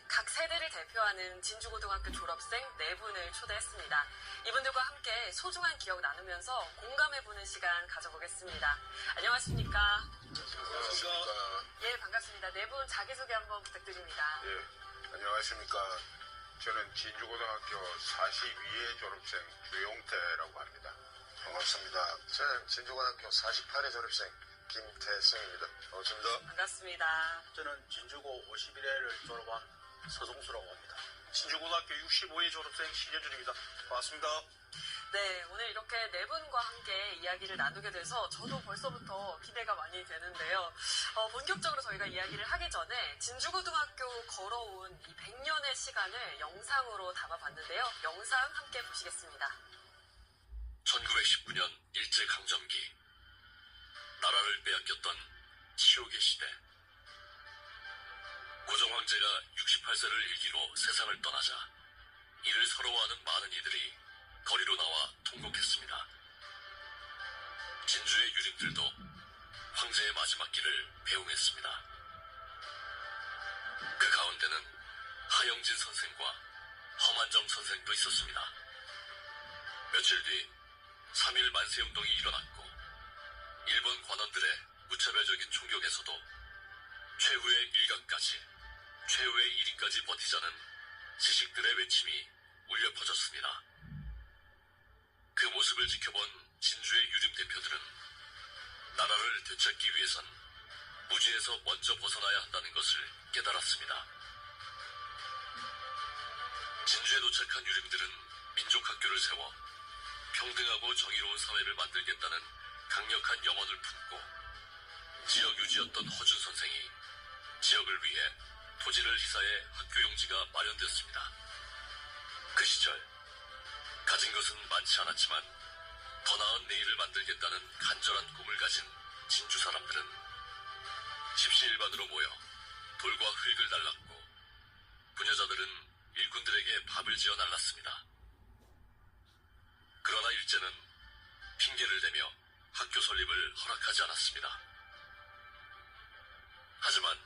각 세대를 대표하는 진주고등학교 졸업생 4분을 초대했습니다. 이분들과 함께 소중한 기억 나누면서 공감해보는 시간 가져보겠습니다. 안녕하십니까? 안녕하십니까? 예, 반갑습니다. 4분 자기소개 한번 부탁드립니다. 예, 안녕하십니까? 저는 진주고등학교 42회 졸업생 주용태라고 합니다. 반갑습니다. 저는 진주고등학교 48회 졸업생 김태승입니다. 반갑습니다. 반갑습니다. 저는 진주고 51회를 졸업한 서동수라고 합니다. 진주고등학교 65회 졸업생 신현준입니다. 반갑습니다. 네, 오늘 이렇게 4분과 함께 이야기를 나누게 돼서 저도 벌써부터 기대가 많이 되는데요. 본격적으로 저희가 이야기를 하기 전에 진주고등학교 걸어온 이 100년의 시간을 영상으로 담아봤는데요. 영상 함께 보시겠습니다. 1919년 일제강점기, 나라를 빼앗겼던 치욕의 시대. 고종황제가 68세를 일기로 세상을 떠나자 이를 서러워하는 많은 이들이 거리로 나와 통곡했습니다. 진주의 유림들도 황제의 마지막 길을 배웅했습니다. 그 가운데는 하영진 선생과 허만정 선생도 있었습니다. 며칠 뒤 3.1 만세운동이 일어났고 일본 관원들의 무차별적인 총격에서도 최후의 일각까지, 최후의 1위까지 버티자는 지식들의 외침이 울려 퍼졌습니다. 그 모습을 지켜본 진주의 유림 대표들은 나라를 되찾기 위해선 무지에서 먼저 벗어나야 한다는 것을 깨달았습니다. 진주에 도착한 유림들은 민족학교를 세워 평등하고 정의로운 사회를 만들겠다는 강력한 염원을 품고 지역 유지였던 허준 선생이 지역을 위해 토지를 희사해 학교 용지가 마련되었습니다. 그 시절 가진 것은 많지 않았지만 더 나은 내일을 만들겠다는 간절한 꿈을 가진 진주 사람들은 십시일반으로 모여 돌과 흙을 날랐고 부녀자들은 일꾼들에게 밥을 지어 날랐습니다. 그러나 일제는 핑계를 대며 학교 설립을 허락하지 않았습니다. 하지만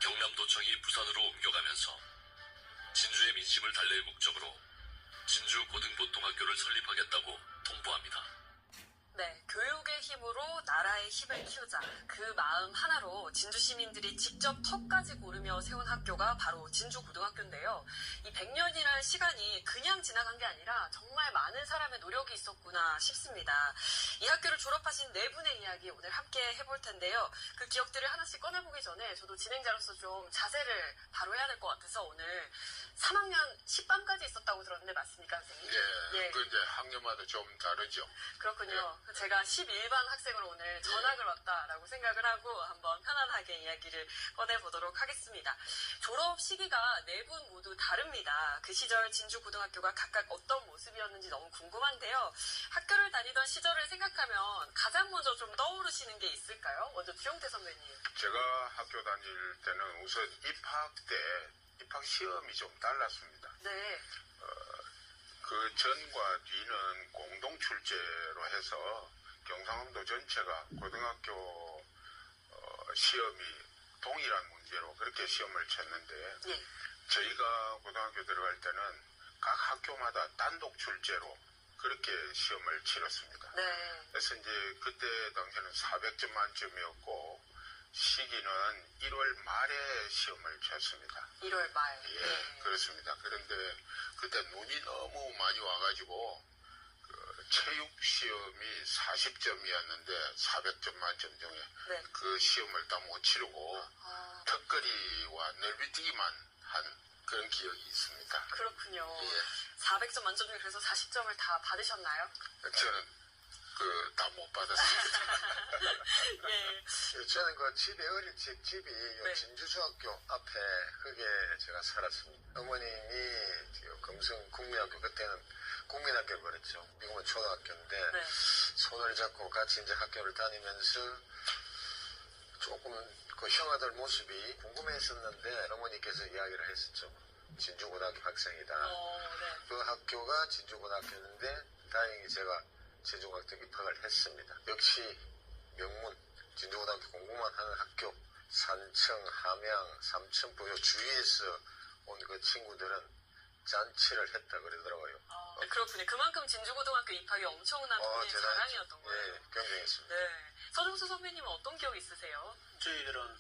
경남도청이 부산으로 옮겨가면서 진주의 민심을 달랠 목적으로 진주고등보통학교를 설립하겠다고 통보합니다. 네, 교육의 힘으로 나라의 힘을 키우자. 그 마음 하나로 진주 시민들이 직접 턱까지 고르며 세운 학교가 바로 진주고등학교인데요. 이 100년이라는 시간이 그냥 지나간 게 아니라 정말 많은 사람의 노력이 있었구나 싶습니다. 이 학교를 졸업하신 4분의 이야기 오늘 함께 해볼 텐데요. 그 기억들을 하나씩 꺼내보기 전에 저도 진행자로서 좀 자세를 바로 해야 될 것 같아서 오늘 3학년 10반까지 있었다고 들었는데 맞습니까, 선생님? 예, 그 이제 학년마다 좀 다르죠. 그렇군요. 제가 11반 학생으로 오늘 전학을 왔다라고 생각을 하고 한번 편안하게 이야기를 꺼내보도록 하겠습니다. 졸업 시기가 4분 모두 다릅니다. 그 시절 진주고등학교가 각각 어떤 모습이었는지 너무 궁금한데요. 학교를 다니던 시절을 생각하면 가장 먼저 좀 떠오르시는 게 있을까요? 먼저 주영태 선배님. 제가 학교 다닐 때는 우선 입학 시험이 좀 달랐습니다. 네. 그 전과 뒤는 공동 출제로 해서 경상남도 전체가 고등학교 시험이 동일한 문제로 그렇게 시험을 쳤는데 예. 저희가 고등학교 들어갈 때는 각 학교마다 단독 출제로 그렇게 시험을 치렀습니다. 네. 그래서 이제 그때 당시에는 400점 만점이었고 시기는 1월 말에 시험을 쳤습니다. 1월 말. 예, 네. 그렇습니다. 그런데 그때 눈이 너무 많이 와가지고 그 체육 시험이 40점이었는데 400점 만점 중에 네. 그 시험을 다 못 치르고 턱걸이와 넓이뛰기만 한 그런 기억이 있습니다. 그렇군요. 예. 400점 만점 중에 그래서 40점을 다 받으셨나요? 저는 다 못 받았습니다. 예. 저는 그 집에 어릴 집 집이 네. 진주중학교 앞에 그게 제가 살았습니다. 어머님이 금성 국민학교 그때는 국민학교를 그랬죠. 미국은 초등학교인데 네. 손을 잡고 같이 이제 학교를 다니면서 조금 그 형아들 모습이 궁금했었는데 어머니께서 이야기를 했었죠. 진주고등학교 학생이다. 네. 그 학교가 진주고등학교였는데 다행히 제가 진주고등학교 입학을 했습니다. 역시 명문 진주고등학교 공부만 하는 학교 산청, 함양, 삼천포 주위에서 온 그 친구들은 잔치를 했다 그러더라고요. 그렇군요. 그만큼 진주고등학교 입학이 엄청난 본인의 대단했죠. 자랑이었던 거예요. 예, 경쟁했습니다. 네. 서정수 선배님은 어떤 기억 있으세요? 저희들은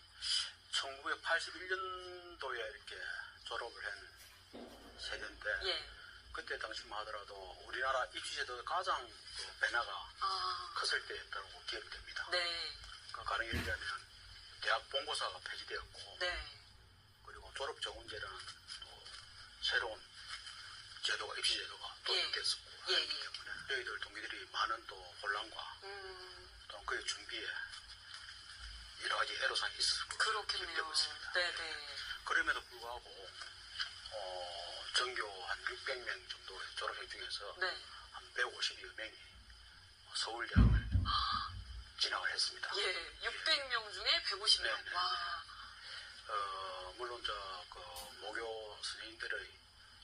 1981년도에 이렇게 졸업을 한 세대인데 예. 그때 당시만 하더라도 우리나라 입시제도 가장 그 변화가 컸을 때였다고 기억이 됩니다. 네. 그 가령 예를 들면 대학 본고사가 폐지되었고 네. 그리고 졸업 정원제라는 또 새로운 제도가 입시제도가 도입됐었고 예. 저희들 동기들이 많은 또 혼란과 또 그의 준비에 여러 가지 애로사항이 있었을 것으로 그렇겠네요. 기억되고 있습니다. 네네. 그럼에도 불구하고 전교 한 600명 정도의 졸업생 중에서 네. 한 150여 명이 서울대학을 진학을 했습니다. 예. 600명 중에 150명. 네네. 와. 물론 그 모교 선생님들의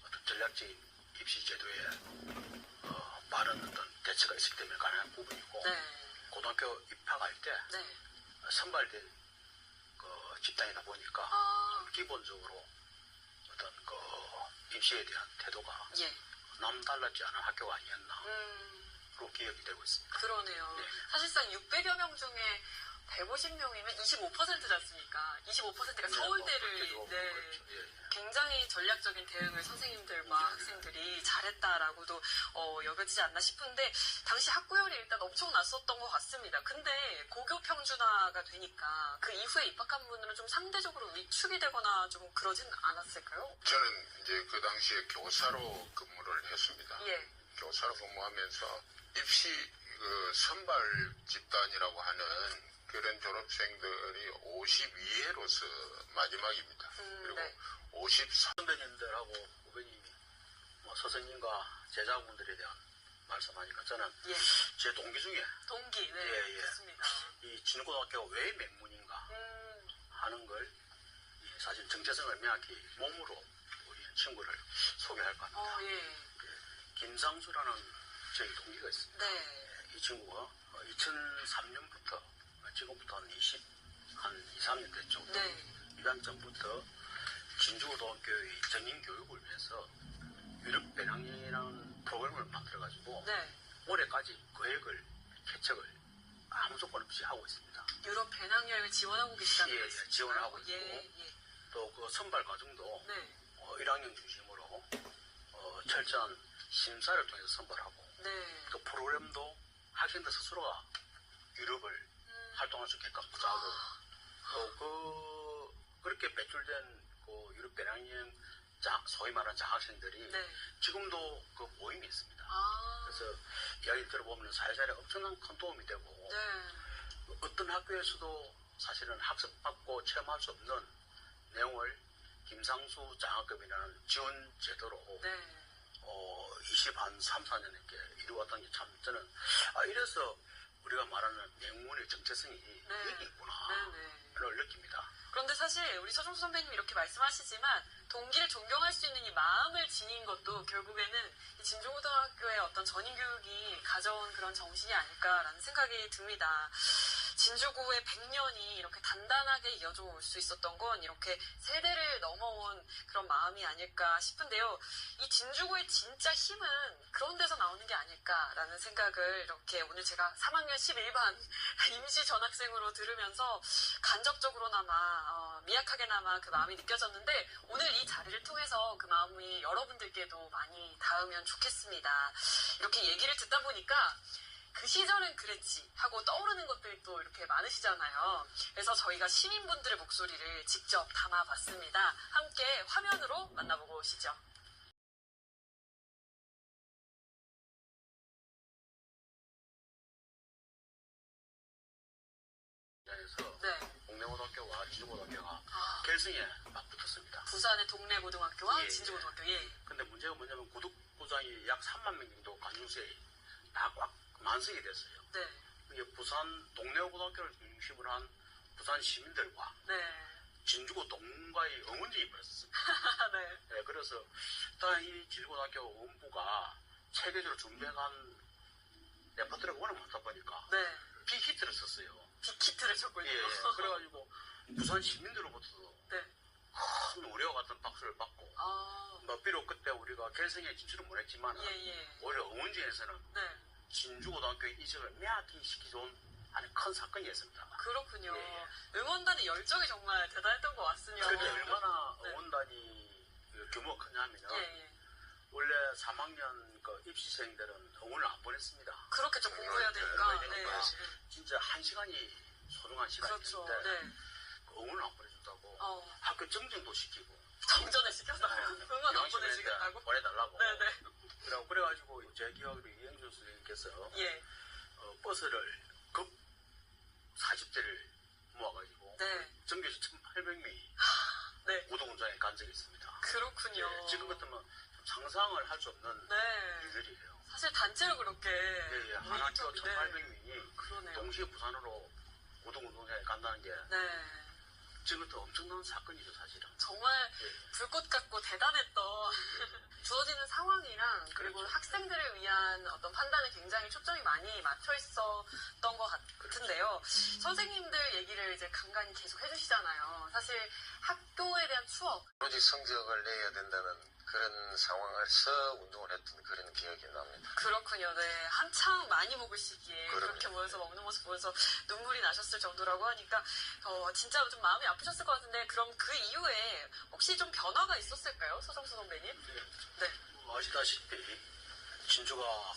어떤 전략적인 입시 제도에 많은 어떤 대처가 있기 때문에 가능한 부분이고 네. 고등학교 입학할 때 네. 선발된 그 집단이다 보니까 기본적으로 어떤 그 입시에 대한 태도가 예. 남달랐지 않은 학교가 아니었나 로 기억이 되고 있습니다. 그러네요. 네. 사실상 600여 명 중에 150명이면 25%지 않습니까? 25%가 서울대를, 그렇죠. 네. 그렇죠. 예, 예. 굉장히 전략적인 대응을 선생님들과 학생들이 잘했다라고도 여겨지지 않나 싶은데, 당시 학구열이 일단 엄청 났었던 것 같습니다. 근데 고교 평준화가 되니까 그 이후에 입학한 분들은 좀 상대적으로 위축이 되거나 좀 그러진 않았을까요? 저는 이제 그 당시에 교사로 근무를 했습니다. 예. 교사로 근무하면서 입시 그 선발 집단이라고 하는 그런 졸업생들이 52회로서 마지막입니다. 그리고 네. 54. 선배님들하고 후배님이 뭐 스승님과 제자분들에 대한 말씀하니까 저는 예. 제 동기 중에 동기, 네. 예, 예. 좋습니다. 이 진고등학교가 왜 맹문인가 하는 걸 사실 정체성을 명확히 몸으로 우리 친구를 소개할까 합니다. 예. 김상수라는 저희 동기가 있습니다. 네. 이 친구가 2003년부터 지금부터 한 2, 3년 됐죠. 네. 입양 전부터 진주고등학교의 전인 교육을 위해서 유럽 배낭여행이라는 프로그램을 만들어가지고 네. 올해까지 계획을 개척을 아무 조건 없이 하고 있습니다. 유럽 배낭여행을 지원하고 계시다는 예, 말씀이시죠? 지원하고 있고 예. 또 그 선발 과정도 네. 1학년 중심으로 철저한 심사를 통해서 선발하고 네. 그 프로그램도 학생들 스스로가 유럽을 활동할 수 있게끔 구조하고 그렇게 배출된 그 유럽 배낭여행 소위 말하는 장학생들이 네. 지금도 그 모임이 있습니다. 아. 그래서 이야기 들어보면 사회생활에 엄청난 큰 도움이 되고 네. 어떤 학교에서도 사실은 학습받고 체험할 수 없는 내용을 김상수 장학금이라는 지원 제도로 네. 3, 4년 이렇게 이루어왔다는 게 참 저는 이래서 우리가 말하는 맹문의 정체성이 여기 있구나 를 느낍니다. 그런데 사실 우리 서정수 선배님이 이렇게 말씀하시지만 동기를 존경할 수 있는 이 마음을 지닌 것도 결국에는 이 진주고등학교의 어떤 전인교육이 가져온 그런 정신이 아닐까라는 생각이 듭니다. 진주구의 100년이 이렇게 단단하게 이어져 올 수 있었던 건 이렇게 세대를 넘어온 그런 마음이 아닐까 싶은데요. 이 진주구의 진짜 힘은 그런 데서 나오는 게 아닐까라는 생각을 이렇게 오늘 제가 3학년 11반 임시 전학생으로 들으면서 간접적으로나마 미약하게나마 그 마음이 느껴졌는데 오늘 이 자리를 통해서 그 마음이 여러분들께도 많이 닿으면 좋겠습니다. 이렇게 얘기를 듣다 보니까 그 시절은 그랬지 하고 떠오르는 것들도 이렇게 많으시잖아요. 그래서 저희가 시민분들의 목소리를 직접 담아봤습니다. 함께 화면으로 만나보고 오시죠. 네. 동래고등학교와 진주고등학교가 결승에 맞붙었습니다. 부산의 동래고등학교와 예. 진주고등학교. 예. 근데 문제가 뭐냐면 구독부장이 약 3만 명 정도 관중석이 다 꽉 만석이 됐어요. 네. 이게 부산 동래고등학교를 중심으로 한 부산 시민들과 네. 진주고 동문과의 응원전이 벌었습니다. 네. 네, 그래서 일단 이 진주고등학교 응원부가 체계적으로 준비한 레퍼토리가 워낙 많다 보니까 네. 빅히트를 썼어요. 빅히트를 줬군요. 예, 그래가지고 부산 시민들로부터도 네. 큰 우려와 같은 박수를 받고 아, 뭐 비록 그때 우리가 결승에 진출을 못했지만 예. 오히려 응원지에서는 네. 진주고등학교의 이적을 매하시키던 하는 큰 사건이었습니다. 그렇군요. 예. 응원단의 열정이 정말 대단했던 것 같습니다. 그런데 얼마나 네. 응원단이 규모가 크냐면요. 예. 원래 3학년 그 입시생들은 응원을 안 보냈습니다. 그렇겠죠. 공부해야 되니까. 네. 진짜 1시간이 소중한 그렇죠. 시간인데 네. 그 응원을 안 보내준다고 어, 학교 정정도 시키고 정전을 시켜달라고. 응원 안 영심한테 보내시겠다고? 보내달라고. 네네. 그래가지고 제 기억으로 이행준 선생님께서 예. 버스를 급 40대를 모아가지고 네. 전교에서 1,800명이 네. 우동운전에 간 적이 있습니다. 그렇군요. 예, 지금 같으면 좀 상상을 할 수 없는 네. 일들이에요. 사실 단체로 그렇게. 예, 한 학교 네. 1,800명이 그러네요. 동시에 부산으로 우동운동장에 간다는 게 네. 지금부터 엄청난 사건이죠, 사실은. 정말 예. 불꽃 같고 대단했던 주어지는 상황이랑 그리고 그렇죠. 학생들을 위한 어떤 판단에 굉장히 초점이 많이 맞춰 있었던 것 같은데요. 선생님들 얘기를 이제 간간히 계속 해주시잖아요. 사실 학교에 대한 추억. 오로지 성적을 내야 된다는 그런 상황에서 운동을 했던 그런 기억이 납니다. 그렇군요. 네. 한창 많이 먹을 시기에 그럼요. 그렇게 모여서 먹는 모습 보여서 눈물이 나셨을 정도라고 하니까 진짜 좀 마음이 아프셨을 것 같은데 그럼 그 이후에 혹시 좀 변화가 있었을까요? 서정수 선배님? 네. 아시다시피 진주가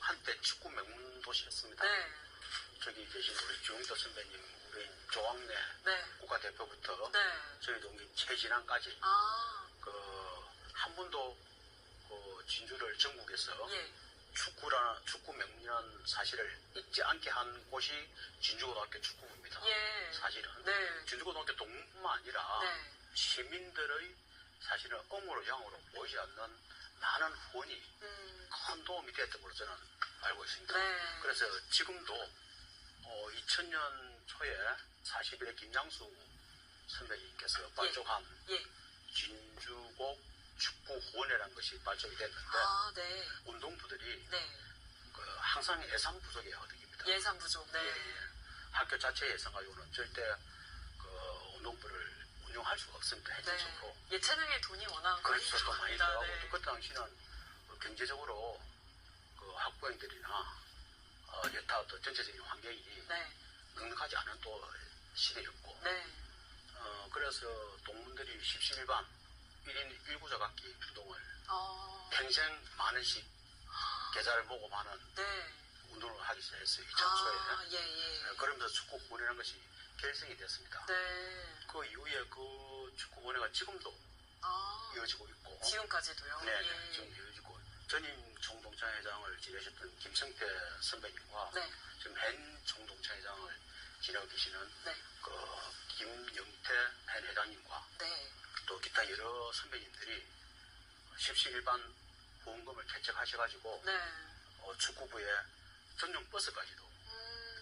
한때 축구 명문 도시였습니다. 네. 저기 계신 우리 주영도 선배님, 우리 조학래 네. 국가대표부터 네. 저희 동기 최진환까지 아. 한 번도 진주를 전국에서 예. 축구 명문이라는 사실을 잊지 않게 한 곳이 진주고등학교 축구부입니다. 예. 사실은 네. 진주고등학교 동문뿐만 아니라 네. 시민들의 사실은 음으로 양으로 보이지 않는 많은 후원이 큰 도움이 됐던 걸로 저는 알고 있습니다. 네. 그래서 지금도 2000년 초에 40일에 김양수 선배님께서 발족한 예. 진주고 축구후원회라는 것이 발족이 됐는데 아, 네. 운동부들이 네. 항상 예산 부족이 허덕입니다. 예산 부족. 네. 예. 학교 자체 예산 가지고는 절대 운동부를 운영할 수가 없습니다. 현실적으로. 네. 예체능의 돈이 워낙 그렇죠. 또 많이 들어갑니다. 들어가고 네. 또 그 당시는 경제적으로 학부형들이나 여타 어떤 전체적인 환경이 네. 넉넉하지 않은 또 시대였고 네. 그래서 동문들이 10.11반 1인 1구적 악기 운동을 평생 만원씩 계좌를 보고 많은 네. 운동을 하기 시작했어요. 2000초에. 예. 그러면서 축구 후원이라는 것이 결성이 됐습니다. 네. 그 이후에 그 축구 후원회가 지금도 이어지고 있고 지금까지도요? 네, 예. 지금 이어지고 전임 총동창 회장을 지내셨던 김성태 선배님과 네. 지금 현 총동창 회장을 지내고 계시는 네. 김영태 현 회장님과 네. 또 기타 여러 선배님들이 10.11반 후원금을 채택하셔가지고 네. 축구부에 전용 버스까지도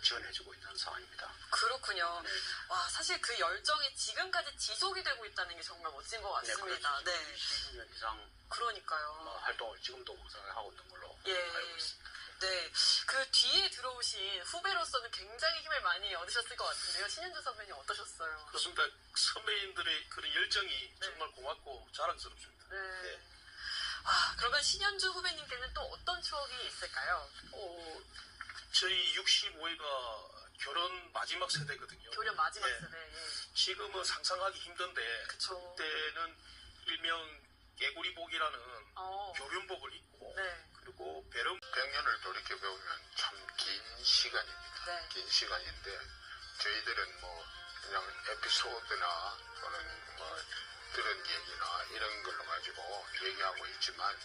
지원해주고 있는 상황입니다. 그렇군요. 네. 와, 사실 그 열정이 지금까지 지속이 되고 있다는 게 정말 멋진 것 같습니다. 네, 네. 20년 이상 그러니까요. 활동을 지금도 하고 있는 걸로 예. 알고 있습니다. 네. 그 뒤에 들어오신 후배로서는 굉장히 힘을 많이 얻으셨을 것 같은데요. 신현주 선배님 어떠셨어요? 그렇습니다. 선배님들의 그런 열정이 정말 고맙고 자랑스럽습니다. 네. 그러면 신현주 후배님께는 또 어떤 추억이 있을까요? 저희 65회가 결혼 마지막 세대거든요. 교련 마지막 예. 세대. 예. 지금은 상상하기 힘든데 그쵸. 그때는 일명 개구리복이라는 교련복을 입고 네. 그리고 배름 100년을 돌이켜보면 참 긴 시간입니다. 네. 긴 시간인데 저희들은 그냥 에피소드나 또는 들은 얘기나 이런 걸로 가지고 얘기하고 있지만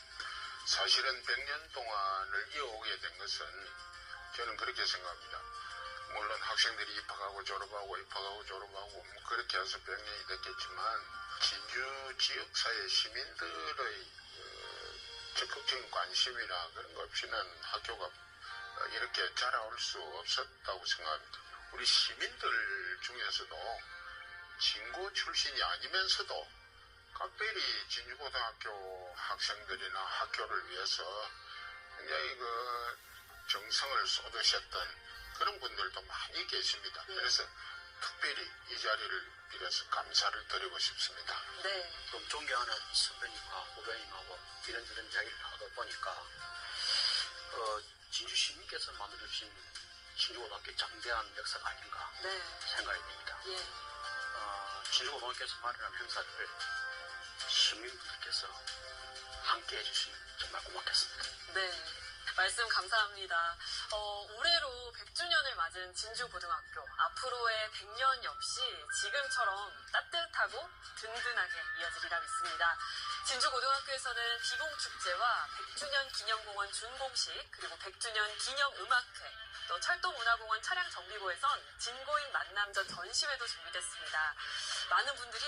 사실은 100년 동안을 이어오게 된 것은 저는 그렇게 생각합니다. 물론 학생들이 입학하고 졸업하고 그렇게 해서 100년이 됐겠지만 진주 지역사회 시민들의 적극적인 관심이나 그런 것 없이는 학교가 이렇게 자라올 수 없었다고 생각합니다. 우리 시민들 중에서도 진고 출신이 아니면서도 각별히 진주고등학교 학생들이나 학교를 위해서 굉장히 정성을 쏟으셨던 그런 분들도 많이 계십니다. 그래서 특별히 이 자리를 빌어서 감사를 드리고 싶습니다. 네. 좀 존경하는 선배님과 후배님하고 이런저런 이야기를 하다 보니까 진주 시민께서 만들어주신 진주고등학교의 장대한 역사가 아닌가 네. 생각이 됩니다. 예. 진주고등학교에서 마련한 행사를 시민분들께서 함께 해주시면 정말 고맙겠습니다. 네. 말씀 감사합니다. 올해로 100주년을 맞은 진주고등학교. 앞으로의 100년 역시 지금처럼 따뜻하고 든든하게 이어지리라 믿습니다. 진주고등학교에서는 비봉축제와 100주년 기념공원 준공식, 그리고 100주년 기념음악회, 또 철도문화공원 차량정비고에선 진고인 만남전 전시회도 준비됐습니다. 많은 분들이